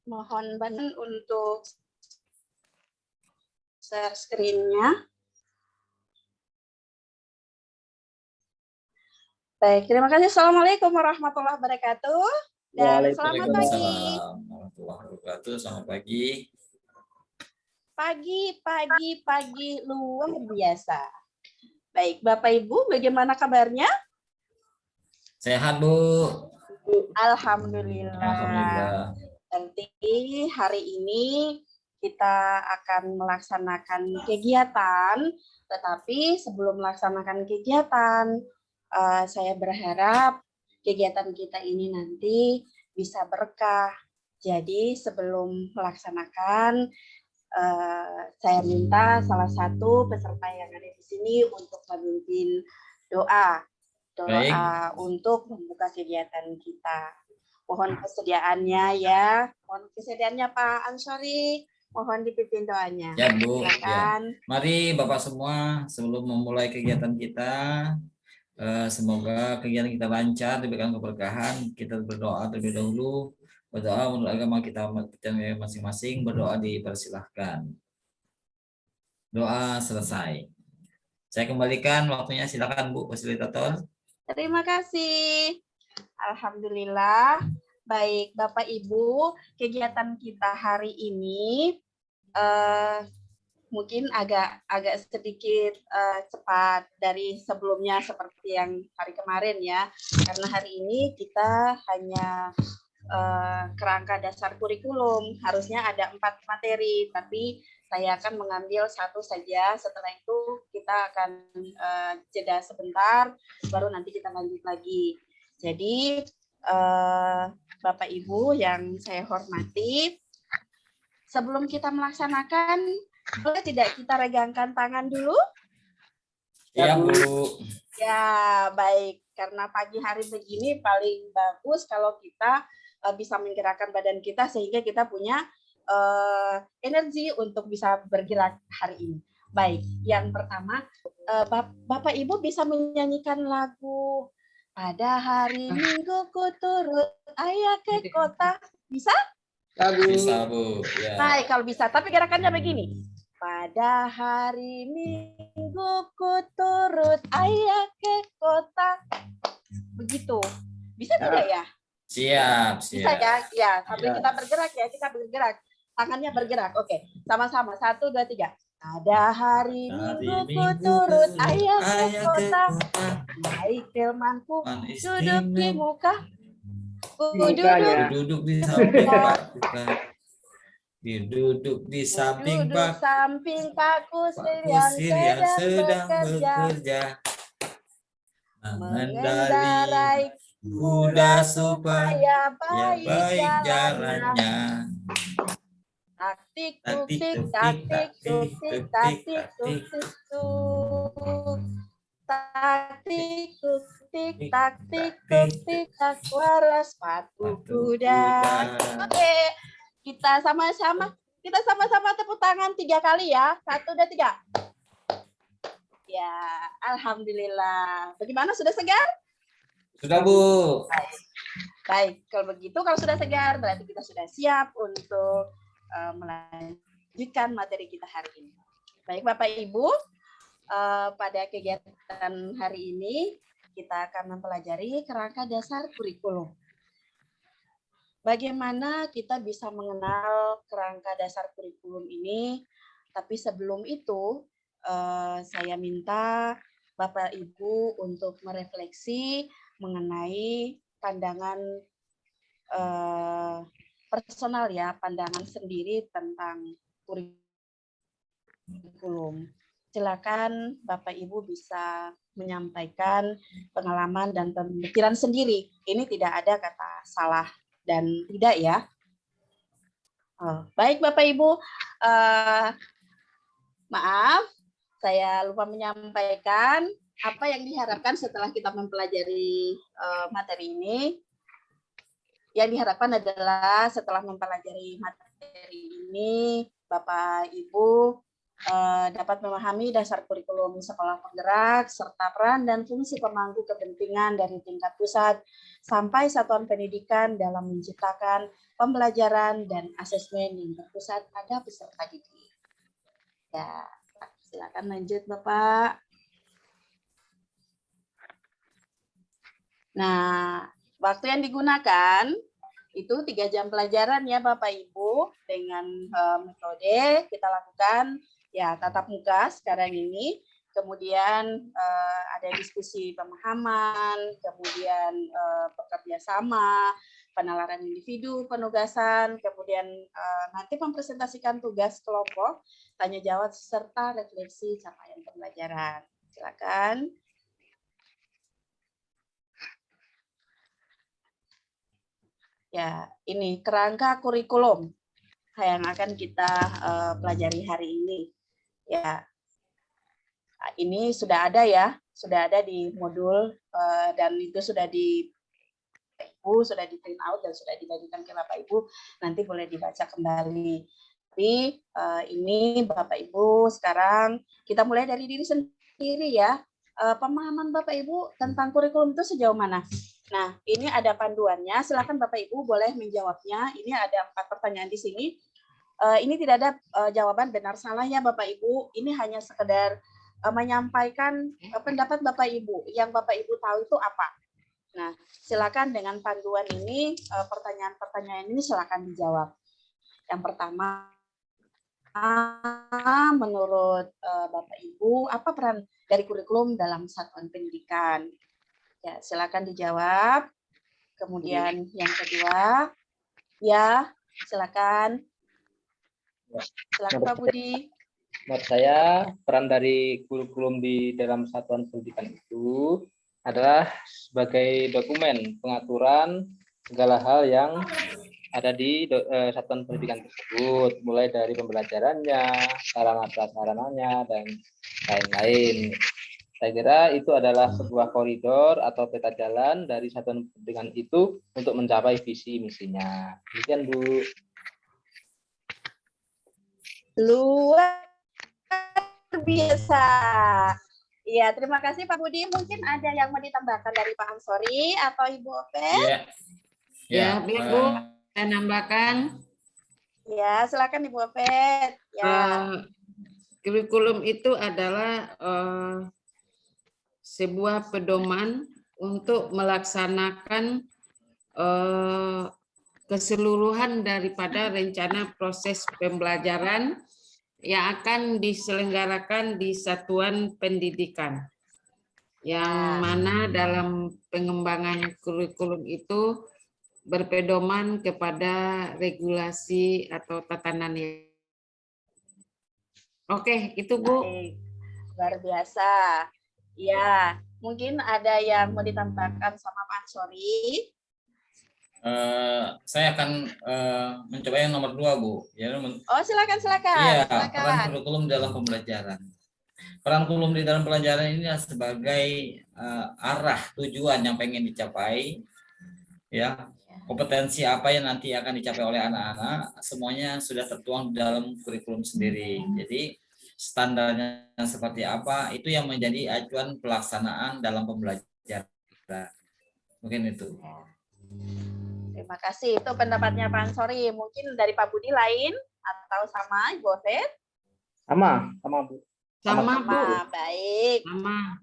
Mohon bantuan untuk share screen-nya. Baik, terima kasih. Assalamualaikum warahmatullahi wabarakatuh. Dan selamat pagi. Waalaikumsalam warahmatullahi wabarakatuh. Selamat pagi. Pagi luar biasa. Baik, Bapak Ibu, bagaimana kabarnya? Sehat, Bu. Alhamdulillah. Alhamdulillah. Nanti hari ini kita akan melaksanakan kegiatan, tetapi sebelum melaksanakan kegiatan, saya berharap kegiatan kita ini nanti bisa berkah. Jadi sebelum melaksanakan, saya minta salah satu peserta yang ada di sini untuk memimpin doa untuk membuka kegiatan kita. Mohon kesediaannya ya. Mohon kesediaannya Pak Ansori. Mohon dipimpin doanya. Ya, Bu. Silakan. Ya. Mari Bapak semua, sebelum memulai kegiatan kita, semoga kegiatan kita lancar, diberikan keberkahan. Kita berdoa terlebih dahulu. Berdoa menurut agama kita masing-masing. Berdoa dipersilahkan. Doa selesai. Saya kembalikan waktunya. Silakan Bu fasilitator. Terima kasih. Alhamdulillah. Baik, Bapak Ibu, kegiatan kita hari ini mungkin agak sedikit cepat dari sebelumnya seperti yang hari kemarin ya. Karena hari ini kita hanya kerangka dasar kurikulum. Harusnya ada 4 materi, tapi saya akan mengambil satu saja. Setelah itu kita akan jeda sebentar, baru nanti kita lanjut lagi. Jadi Bapak Ibu yang saya hormati, sebelum kita melaksanakan, boleh tidak kita regangkan tangan dulu? Ya, Bu. Ya, baik. Karena pagi hari begini paling bagus kalau kita bisa menggerakkan badan kita sehingga kita punya energi untuk bisa bergerak hari ini. Baik, yang pertama, Bapak Ibu bisa menyanyikan lagu Pada Hari Minggu ku turut ayah ke kota. Bisa? Bisa, Bu. Ya. Baik, kalau bisa. Tapi gerakannya begini. Pada hari Minggu ku turut ayah ke kota. Begitu. Bisa tidak ya? Siap. Bisa ya? Ya, sambil Ya. kita bergerak ya. Kita bergerak. Tangannya bergerak. Oke, sama-sama. 1, 2, 3. Pada hari Minggu ku turut ayah ke kota. Naik delmanku, duduk di muka. Duduk di samping Pak. Duduk di samping Pak. Samping Pakku yang sedang bekerja. Mengendarai kuda supaya baik jalannya. Taktik tuktik taktik tuktik taktik tuktik tuk. Taktik tuktik taktik tuktik tak suara sepatu kuda. Oke, kita sama-sama tepuk tangan 3 kali ya. 1, 2, 3. Ya, alhamdulillah. Bagaimana, sudah segar? Sudah, Bu. Baik, kalau begitu, kalau sudah segar, berarti kita sudah siap untuk melanjutkan materi kita hari ini. Baik, Bapak Ibu, pada kegiatan hari ini kita akan mempelajari kerangka dasar kurikulum. Bagaimana kita bisa mengenal kerangka dasar kurikulum ini? Tapi sebelum itu, saya minta Bapak Ibu untuk merefleksi mengenai pandangan personal ya, pandangan sendiri tentang kurikulum. Silakan Bapak Ibu bisa menyampaikan pengalaman dan pemikiran sendiri. Ini tidak ada kata salah dan tidak ya. Baik Bapak Ibu, maaf saya lupa menyampaikan apa yang diharapkan setelah kita mempelajari materi ini. Yang diharapkan adalah setelah mempelajari materi ini, Bapak Ibu dapat memahami dasar kurikulum sekolah penggerak, serta peran dan fungsi pemangku kepentingan dari tingkat pusat sampai satuan pendidikan dalam menciptakan pembelajaran dan asesmen yang terpusat pada peserta didik. Ya, silakan lanjut Bapak. Nah, waktu yang digunakan itu 3 jam pelajaran ya Bapak Ibu, dengan metode kita lakukan ya tatap muka sekarang ini, kemudian ada diskusi pemahaman, kemudian bekerja sama, penalaran individu, penugasan, kemudian nanti mempresentasikan tugas kelompok, tanya jawab serta refleksi capaian pembelajaran. Silakan. Ya, ini kerangka kurikulum yang akan kita pelajari hari ini. Ya, ini sudah ada ya, sudah ada di modul dan itu sudah di Ibu sudah di print out dan sudah dibagikan ke Bapak Ibu. Nanti boleh dibaca kembali. Tapi ini Bapak Ibu sekarang kita mulai dari diri sendiri ya. Pemahaman Bapak Ibu tentang kurikulum itu sejauh mana? Nah, ini ada panduannya. Silakan Bapak Ibu boleh menjawabnya. Ini ada 4 pertanyaan di sini. Ini tidak ada jawaban benar salahnya Bapak Ibu. Ini hanya sekedar menyampaikan pendapat Bapak Ibu. Yang Bapak Ibu tahu itu apa. Nah, silakan dengan panduan ini, pertanyaan-pertanyaan ini silakan dijawab. Yang pertama, menurut Bapak Ibu, apa peran dari kurikulum dalam satuan pendidikan? Ya, silakan dijawab. Kemudian yang kedua, ya, silakan. Silakan Pak Budi. Menurut saya, peran dari kurikulum di dalam satuan pendidikan itu adalah sebagai dokumen pengaturan segala hal yang ada di satuan pendidikan tersebut, mulai dari pembelajarannya, sarana-prasarananya, dan lain-lain. Saya kira itu adalah sebuah koridor atau peta jalan dari satuan pendidikan itu untuk mencapai visi misinya. Demikian, Bu. Luar biasa. Iya, terima kasih Pak Budi. Mungkin ada yang mau ditambahkan dari Pak Ansori atau Ibu Ope? Iya. Ya, baik Bu. Saya nambahkan. Ya, silakan Ibu Ope. Ya. Kurikulum itu adalah sebuah pedoman untuk melaksanakan keseluruhan daripada rencana proses pembelajaran yang akan diselenggarakan di satuan pendidikan. Yang mana dalam pengembangan kurikulum itu berpedoman kepada regulasi atau tatanan yang. Oke, itu Bu. Baik. Luar biasa. Ya, mungkin ada yang mau ditambahkan sama Pak Ansori. Saya akan mencoba yang nomor 2, Bu. Ya, Oh, silakan. Iya, Silakan. peran kurikulum dalam pembelajaran. Peran kurikulum di dalam pelajaran ini sebagai arah tujuan yang pengen dicapai, ya. Kompetensi apa yang nanti akan dicapai oleh anak-anak, semuanya sudah tertuang dalam kurikulum sendiri. Jadi standarnya seperti apa itu yang menjadi acuan pelaksanaan dalam pembelajaran. Mungkin itu. Terima kasih. Itu pendapatnya Pak Ansori. Mungkin dari Pak Budi lain atau sama Ibu Ope? Sama, Bu. Sama Bu. Baik. Sama.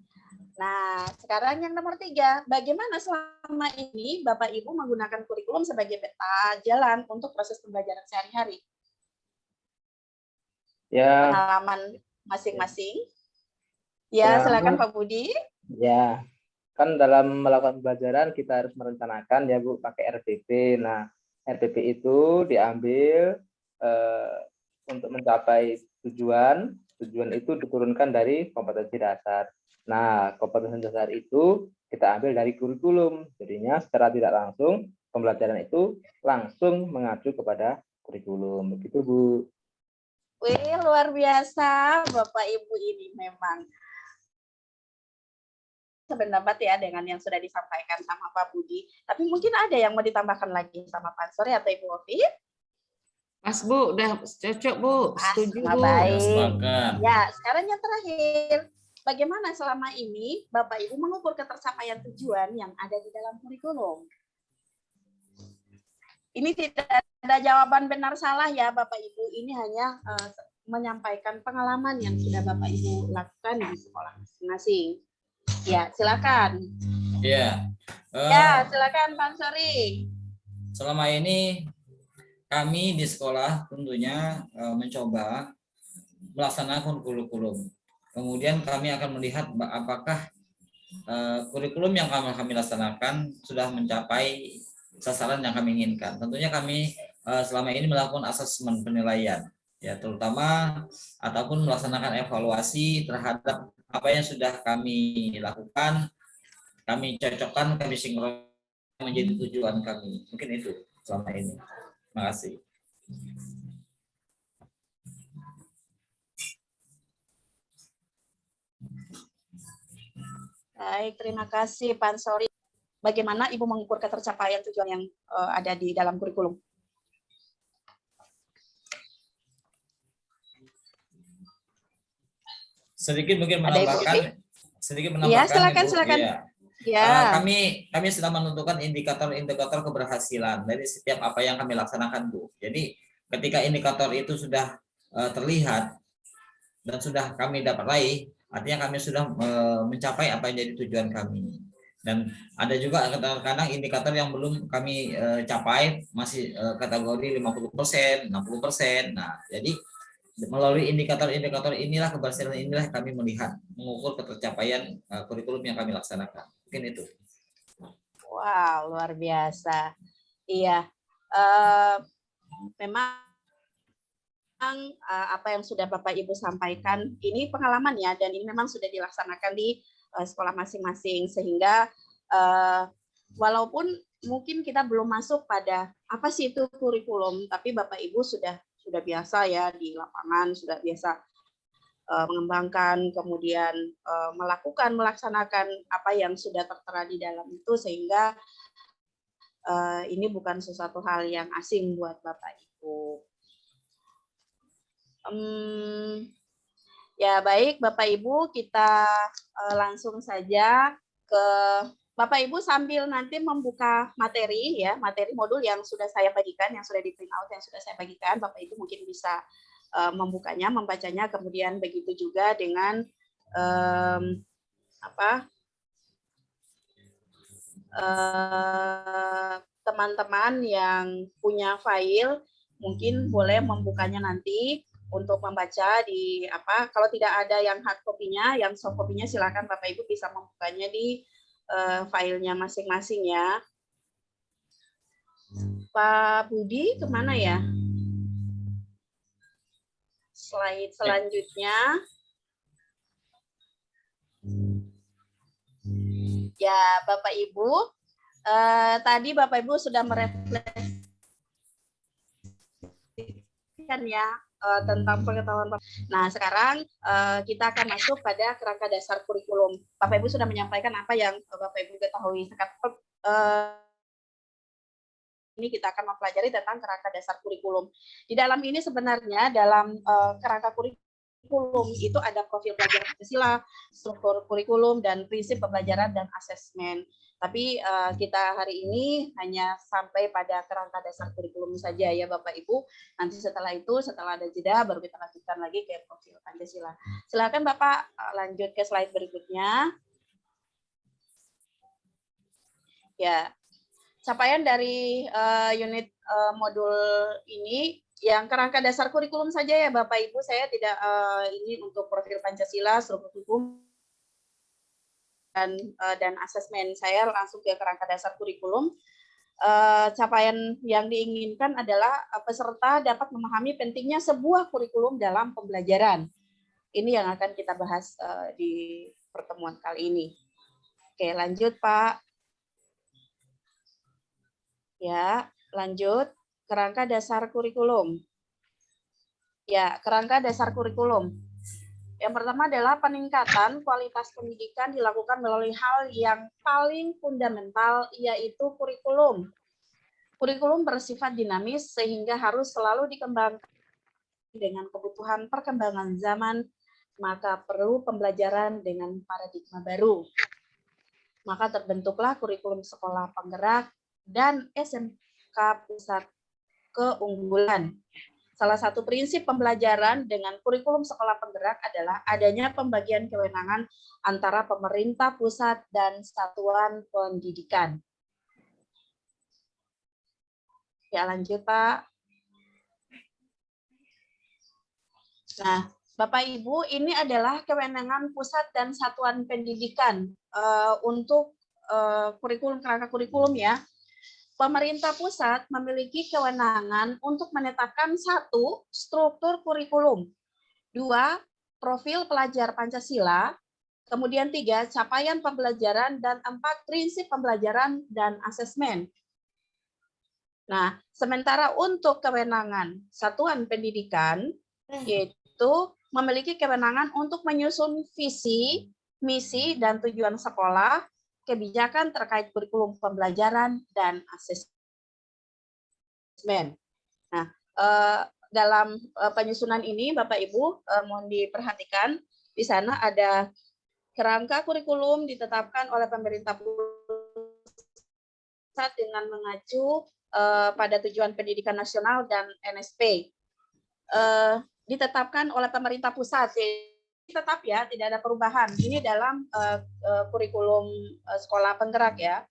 Nah, sekarang yang nomor 3, bagaimana selama ini Bapak Ibu menggunakan kurikulum sebagai peta jalan untuk proses pembelajaran sehari-hari? Ya. Pengalaman masing-masing. Ya, silakan Pak Budi. Ya, kan dalam melakukan pembelajaran kita harus merencanakan ya Bu, pakai RPP. Nah, RPP itu diambil untuk mencapai tujuan. Tujuan itu diturunkan dari kompetensi dasar. Nah, kompetensi dasar itu kita ambil dari kurikulum. Jadinya secara tidak langsung pembelajaran itu langsung mengacu kepada kurikulum. Begitu Bu. Wih, luar biasa Bapak Ibu ini memang. Sependapat ya dengan yang sudah disampaikan sama Pak Budi. Tapi mungkin ada yang mau ditambahkan lagi sama Pak Ansori atau Ibu Opi? Pas Bu, udah cocok Bu, Pas, setuju nah, Bu. baik. Ya, sepakat. Ya, sekarang yang terakhir, bagaimana selama ini Bapak Ibu mengukur ketercapaian tujuan yang ada di dalam kurikulum? Ini tidak ada jawaban benar salah ya Bapak Ibu, ini hanya menyampaikan pengalaman yang sudah Bapak Ibu lakukan di sekolah masing-masing. Ya, silakan. Ya. Ya, silakan Pak Sori. Selama ini kami di sekolah tentunya mencoba melaksanakan kurikulum. Kemudian kami akan melihat apakah kurikulum yang kami laksanakan sudah mencapai sasaran yang kami inginkan. Tentunya kami selama ini melakukan asesmen penilaian, ya terutama ataupun melaksanakan evaluasi terhadap apa yang sudah kami lakukan, kami cocokkan, kami sinkron menjadi tujuan kami. Mungkin itu selama ini. Terima kasih. Baik, terima kasih Pak Sori. Bagaimana Ibu mengukur ketercapaian tujuan yang ada di dalam kurikulum? Sedikit mungkin menambahkan. Sedikit menambahkan. Iya, silakan, Ibu. silakan. Ya. Ya. Kami sudah menentukan indikator-indikator keberhasilan dari setiap apa yang kami laksanakan, Bu. Jadi ketika indikator itu sudah terlihat dan sudah kami dapat raih, artinya kami sudah mencapai apa yang jadi tujuan kami. Dan ada juga kadang-kadang indikator yang belum kami capai, masih kategori 50%, 60%. Nah, jadi melalui indikator-indikator inilah, keberhasilan inilah kami melihat, mengukur ketercapaian kurikulum yang kami laksanakan. Mungkin itu. Wow, luar biasa. Iya, memang apa yang sudah Bapak Ibu sampaikan ini pengalaman ya, dan ini memang sudah dilaksanakan di sekolah masing-masing, sehingga walaupun mungkin kita belum masuk pada apa sih itu kurikulum, tapi Bapak Ibu sudah biasa ya di lapangan, sudah biasa mengembangkan, kemudian melaksanakan apa yang sudah tertera di dalam itu, sehingga ini bukan sesuatu hal yang asing buat Bapak Ibu. Ya baik Bapak Ibu, kita langsung saja ke Bapak Ibu sambil nanti membuka materi ya, materi modul yang sudah saya bagikan, yang sudah di print out, yang sudah saya bagikan, Bapak Ibu mungkin bisa membukanya, membacanya, kemudian begitu juga dengan teman-teman yang punya file mungkin boleh membukanya nanti untuk membaca di kalau tidak ada yang hard copy-nya, yang soft copy-nya silakan Bapak Ibu bisa membukanya di filenya masing-masing ya. Pak Budi kemana ya? Slide selanjutnya. Ya Bapak Ibu, tadi Bapak Ibu sudah merefleksikan ya tentang pengetahuan. Nah, sekarang kita akan masuk pada kerangka dasar kurikulum. Bapak Ibu sudah menyampaikan apa yang Bapak Ibu ketahui. Sekarang ini kita akan mempelajari tentang kerangka dasar kurikulum. Di dalam ini sebenarnya dalam kerangka kurikulum itu ada profil pelajaran Pancasila, struktur kurikulum, dan prinsip pembelajaran dan asesmen. Tapi kita hari ini hanya sampai pada kerangka dasar kurikulum saja ya Bapak Ibu. Nanti setelah itu, setelah ada jeda, baru kita lanjutkan lagi ke profil Pancasila. Silakan Bapak lanjut ke slide berikutnya. Ya, capaian dari unit modul ini yang kerangka dasar kurikulum saja ya Bapak Ibu. Saya tidak ini untuk profil Pancasila, struktur hukum, dan asesmen. Saya langsung ke kerangka dasar kurikulum. Capaian yang diinginkan adalah peserta dapat memahami pentingnya sebuah kurikulum dalam pembelajaran. Ini yang akan kita bahas di pertemuan kali ini. Oke, lanjut Pak. Ya, lanjut. Kerangka dasar kurikulum. Ya, kerangka dasar kurikulum. Yang pertama adalah peningkatan kualitas pendidikan dilakukan melalui hal yang paling fundamental, yaitu kurikulum. kurikulum bersifat dinamis sehingga harus selalu dikembangkan dengan kebutuhan perkembangan zaman, maka perlu pembelajaran dengan paradigma baru. Maka terbentuklah kurikulum sekolah penggerak dan SMK pusat keunggulan. Salah satu prinsip pembelajaran dengan kurikulum sekolah penggerak adalah adanya pembagian kewenangan antara pemerintah pusat dan satuan pendidikan. Ya, lanjut Pak. Nah, Bapak Ibu, ini adalah kewenangan pusat dan satuan pendidikan untuk kurikulum kerangka kurikulum ya. Pemerintah pusat memiliki kewenangan untuk menetapkan 1. Struktur kurikulum, 2. Profil pelajar Pancasila, kemudian 3. Capaian pembelajaran, dan 4. Prinsip pembelajaran dan asesmen. Nah, sementara untuk kewenangan satuan pendidikan, yaitu memiliki kewenangan untuk menyusun visi, misi, dan tujuan sekolah, kebijakan terkait kurikulum pembelajaran dan asesmen. Nah, dalam penyusunan ini, Bapak Ibu, mohon diperhatikan, di sana ada kerangka kurikulum ditetapkan oleh pemerintah pusat dengan mengacu pada tujuan pendidikan nasional dan NSP. Ditetapkan oleh pemerintah pusat, tetap ya, tidak ada perubahan. Ini dalam kurikulum sekolah penggerak ya.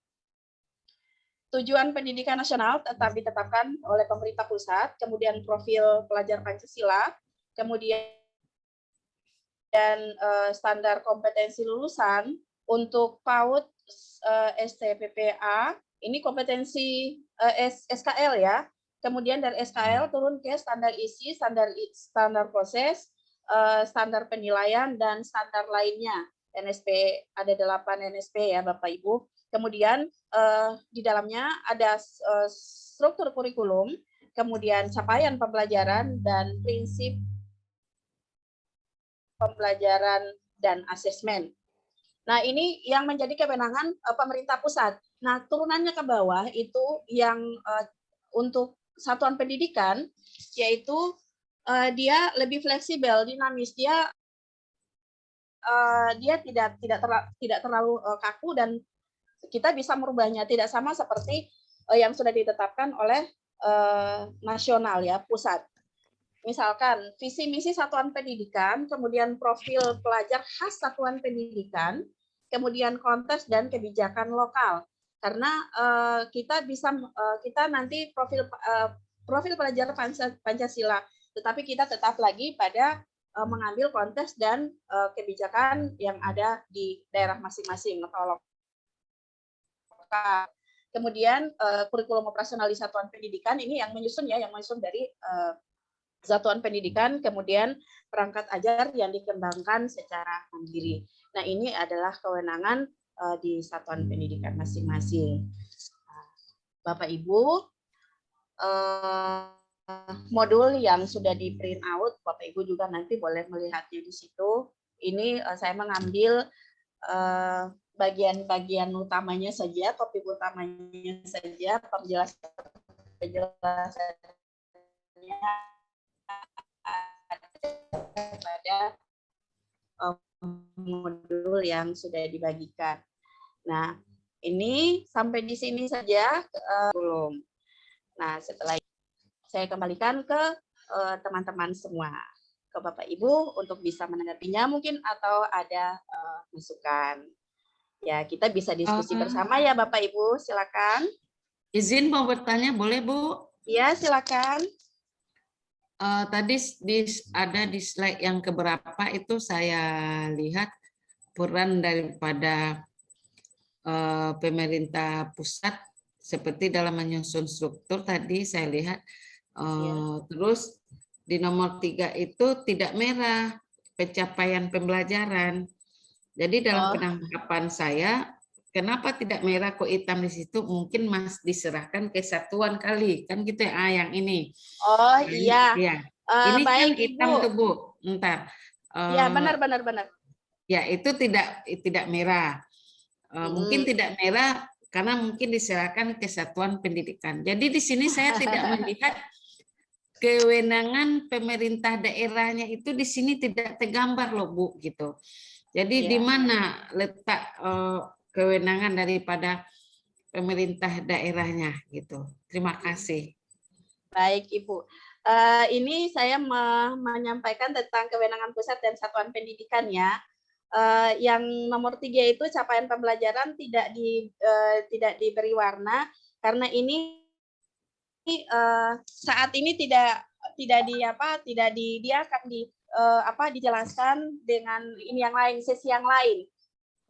Tujuan pendidikan nasional tetap ditetapkan oleh pemerintah pusat, kemudian profil pelajar Pancasila, kemudian standar kompetensi lulusan untuk PAUD STPPA, ini kompetensi SKL ya. Kemudian dari SKL turun ke standar isi, standar proses, standar penilaian, dan standar lainnya. NSP, ada 8 NSP ya Bapak Ibu. Kemudian di dalamnya ada struktur kurikulum, kemudian capaian pembelajaran, dan prinsip pembelajaran dan asesmen. Nah, ini yang menjadi kewenangan pemerintah pusat. Nah, turunannya ke bawah itu yang untuk satuan pendidikan, yaitu dia lebih fleksibel, dinamis. Dia tidak terlalu kaku dan kita bisa merubahnya. Tidak sama seperti yang sudah ditetapkan oleh nasional ya, pusat. Misalkan visi misi satuan pendidikan, kemudian profil pelajar khas satuan pendidikan, kemudian kontes dan kebijakan lokal. Karena kita nanti profil pelajar Pancasila, tetapi kita tetap lagi pada mengambil kontes dan kebijakan yang ada di daerah masing-masing atau lokal. Kemudian kurikulum operasional di satuan pendidikan ini yang menyusun dari satuan pendidikan, kemudian perangkat ajar yang dikembangkan secara mandiri. Nah, ini adalah kewenangan di satuan pendidikan masing-masing. Bapak Ibu, modul yang sudah di print out, Bapak Ibu juga nanti boleh melihatnya di situ. Ini saya mengambil bagian-bagian utamanya saja, topik utamanya saja, penjelasannya pada modul yang sudah dibagikan. Nah, ini sampai di sini saja belum. Nah, setelah itu saya kembalikan ke teman-teman semua, ke Bapak Ibu untuk bisa menanggapinya mungkin atau ada masukan. Ya, kita bisa diskusi bersama ya Bapak Ibu, silakan. Izin mau bertanya, boleh Bu? Ya, silakan. Tadi ada di slide yang keberapa itu saya lihat peran daripada pemerintah pusat seperti dalam menyusun struktur tadi saya lihat. Terus di nomor 3 itu tidak merah pencapaian pembelajaran. Jadi dalam penanggapan saya, kenapa tidak merah kok hitam di situ? Mungkin Mas diserahkan ke satuan kali, kan gitu ya, yang ini. Oh iya. Ya. Ini baik, kan hitam tuh Bu. Entar. Ya benar. Ya itu tidak merah. Mungkin tidak merah karena mungkin diserahkan ke satuan pendidikan. Jadi di sini saya tidak melihat kewenangan pemerintah daerahnya itu di sini tidak tergambar loh Bu gitu. Jadi di mana letak kewenangan daripada pemerintah daerahnya gitu. Terima kasih. Baik Ibu. Ini saya menyampaikan tentang kewenangan pusat dan satuan pendidikan ya. Yang nomor 3 itu capaian pembelajaran tidak diberi warna karena ini saat ini tidak dia akan dijelaskan dengan ini yang lain, sesi yang lain.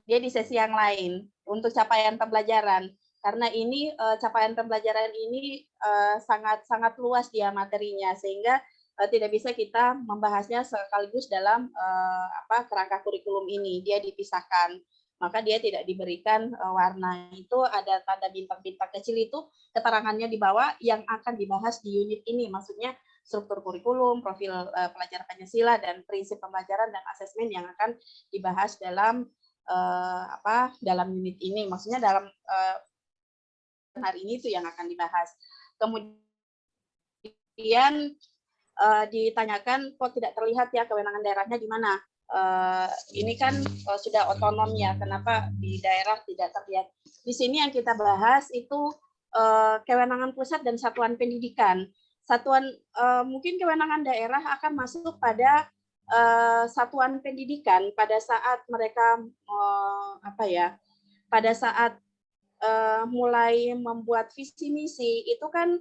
Dia di sesi yang lain untuk capaian pembelajaran. Karena ini capaian pembelajaran ini sangat luas dia materinya sehingga tidak bisa kita membahasnya sekaligus dalam kerangka kurikulum ini. Dia dipisahkan, maka dia tidak diberikan warna. Itu ada tanda bintang-bintang kecil itu keterangannya di bawah yang akan dibahas di unit ini. Maksudnya struktur kurikulum, profil pelajar Pancasila, dan prinsip pembelajaran dan asesmen yang akan dibahas dalam dalam unit ini. Maksudnya dalam hari ini itu yang akan dibahas. Kemudian ditanyakan kok tidak terlihat ya kewenangan daerahnya di mana. Ini kan sudah otonom ya, kenapa di daerah tidak terlihat? Di sini yang kita bahas itu kewenangan pusat dan satuan pendidikan. Mungkin kewenangan daerah akan masuk pada satuan pendidikan pada saat mereka pada saat mulai membuat visi misi itu kan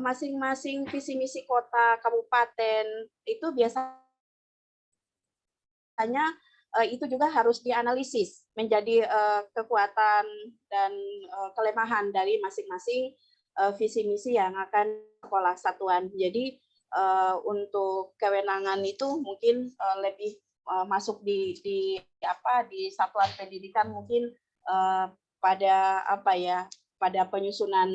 masing-masing visi misi kota, kabupaten itu biasanya itu juga harus dianalisis menjadi kekuatan dan kelemahan dari masing-masing visi misi yang akan sekolah satuan. Jadi untuk kewenangan itu mungkin lebih masuk di satuan pendidikan mungkin pada pada penyusunan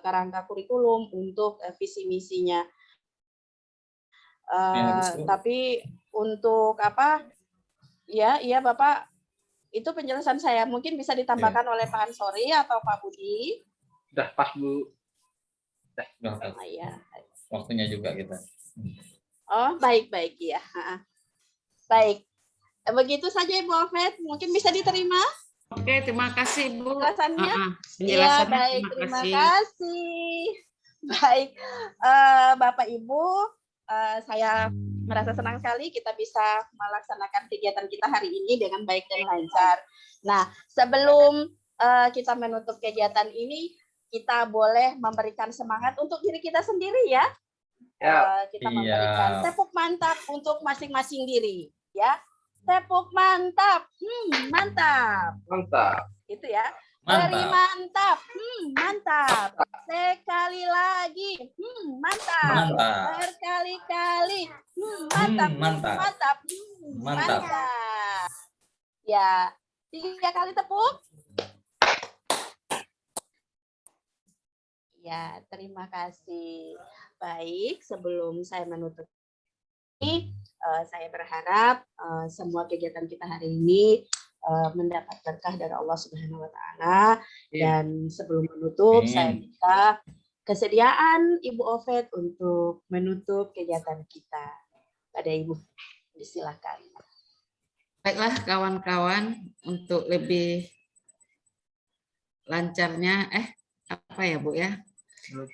kerangka kurikulum untuk visi misinya. Tapi untuk iya Bapak, itu penjelasan saya. Mungkin bisa ditambahkan oleh Pak Ansori atau Pak Budi. Sudah pas Bu. Sudah pas. Waktunya juga kita. Oh baik ya. Baik. Begitu saja Ibu Alfred. Mungkin bisa diterima. Oke, terima kasih Bu. Penjelasannya. Iya, baik, terima kasih. Baik, Bapak Ibu, saya merasa senang sekali kita bisa melaksanakan kegiatan kita hari ini dengan baik dan lancar. Nah, sebelum kita menutup kegiatan ini, kita boleh memberikan semangat untuk diri kita sendiri ya. Kita memberikan tepuk mantap untuk masing-masing diri, ya. Tepuk mantap, mantap. Mantap. Itu ya. Mantap. Beri mantap, mantap. Sekali lagi, mantap. Mantap. Berkali-kali, mantap, mantap. mantap, Mantap. mantap. Ya, 3 kali tepuk. Ya, terima kasih. Baik, sebelum saya menutup ini, saya berharap semua kegiatan kita hari ini mendapat berkah dari Allah Subhanahu wa Ta'ala. Dan sebelum menutup, saya minta kesediaan Ibu Ovet untuk menutup kegiatan kita. Pada Ibu, disilakan. Baiklah kawan-kawan, untuk lebih lancarnya, apa ya Bu ya?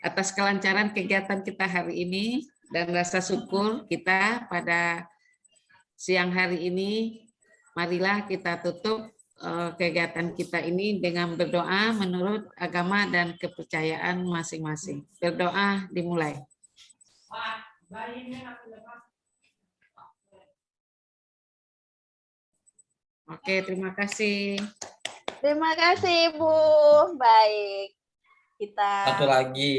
Atas kelancaran kegiatan kita hari ini dan rasa syukur kita pada siang hari ini, marilah kita tutup kegiatan kita ini dengan berdoa menurut agama dan kepercayaan masing-masing. Berdoa dimulai. Oke, terima kasih. Terima kasih Bu. Baik. Kita Satu lagi.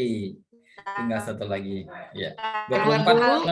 Tinggal satu lagi. Ya. Keluar dulu.